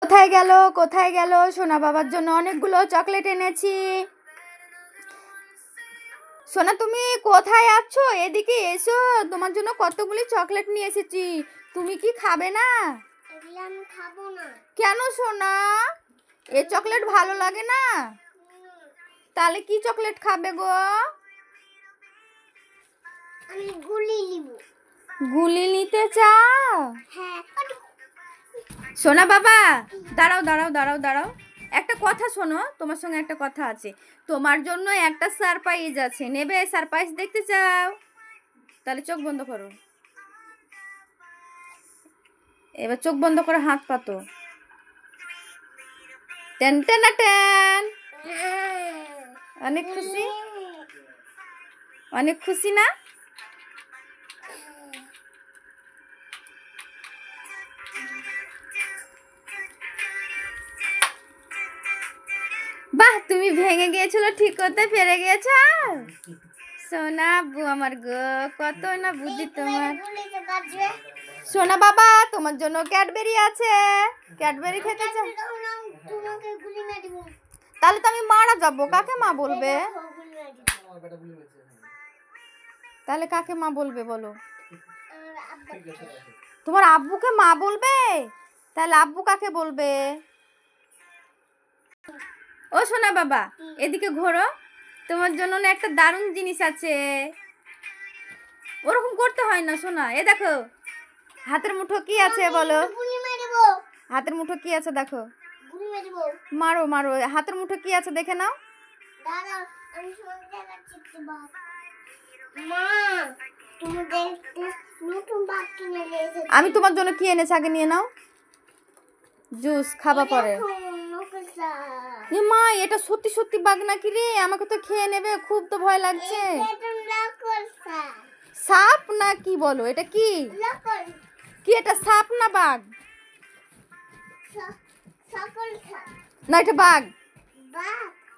কোথায় গেল সোনা বাবার জন্য অনেকগুলো চকলেট এনেছি। সোনা তুমি কোথায় আছো? এদিকে এসো, তোমার জন্য কতগুলি চকলেট নিয়ে এসেছি। তুমি কি খাবে না? আমি খাবো না। কেন সোনা? এই চকলেট ভালো লাগে না? তাহলে কি চকলেট খাবে গো? আমি গুলি নিব। গুলি নিতে চাও? হ্যাঁ। সোনা বাবা দাঁড়াও দাঁড়াও দাঁড়াও দাঁড়াও, একটা কথা শোনো, তোমার সঙ্গে একটা কথা আছে। তোমার জন্য একটা সারপ্রাইজ আছে, নেবে? সারপ্রাইজ দেখতে চাও? তাহলে চোখ বন্ধ করো, এবার চোখ বন্ধ করে হাত পাতো। Ten ten ten. অনেক খুশি, অনেক খুশি না? বাহ, তুমি ভেঙে গিয়েছিল, ঠিক করতে পেরে গিয়েছ। সোনা আব্বু আমার গো, কত না বুদ্ধি তোমার। সোনা বাবা তোমার জন্য ক্যাডবেরি আছে, ক্যাডবেরি খেতে চাও? তাহলে তো আমি মারা যাবো, কাকে মা বলবে? তাহলে কাকে মা বলবে বলো? তোমার আব্বুকে মা বলবে? তাহলে আব্বু কাকে বলবে? ও সোনা বাবা এদিকে ঘোরো, তোমার জন্য না একটা দারুণ জিনিস আছে। ওরকম করতে হয় না সোনা, এ দেখো হাতের মুঠো কি আছে বলো? হাতের মুঠো কি আছে দেখো? মারো মারো, হাতের মুঠো কি আছে দেখে নাও। আমি তোমার জন্য কি এনেছি আগে নিয়ে নাও, জুস খাবা পরে। মা এটা সত্যি সত্যি বাঘ নাকি রে? আমাকে তো খেয়ে নেবে, খুব তো ভয় লাগছে। সাপ না কি বলো? এটা কি কি এটা সাপ না বাঘ? না এটা বাঘ।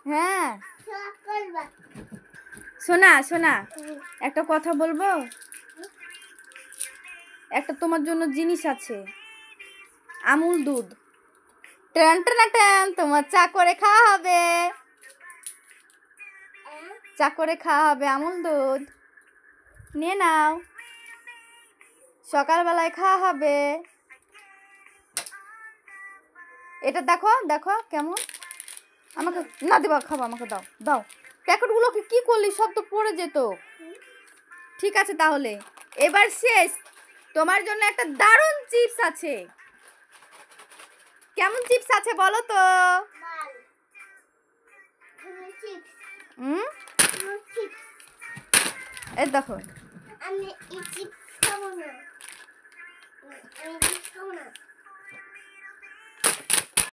হ্যাঁ শোনা শোনা, একটা কথা বলবো? একটা তোমার জন্য জিনিস আছে, আমুল দুধ। টেন টেন টেন, তোমার চা করে খাওয়া হবে, চা করে খাওয়া হবে আমুল দুধ, নিয়ে নাও, সকালবেলায় খাওয়া হবে। এটা দেখো দেখো কেমন, আমাকে না দেবা, খাবো, আমাকে দাও দাও। প্যাকেটগুলোকে কি করলি? সব তো পড়ে যেত। ঠিক আছে তাহলে এবার শেষ, তোমার জন্য একটা দারুণ চিপস আছে। কেমন চিপস আছে বলো তো? এই দেখো। আমি এই চিপস খাবো না।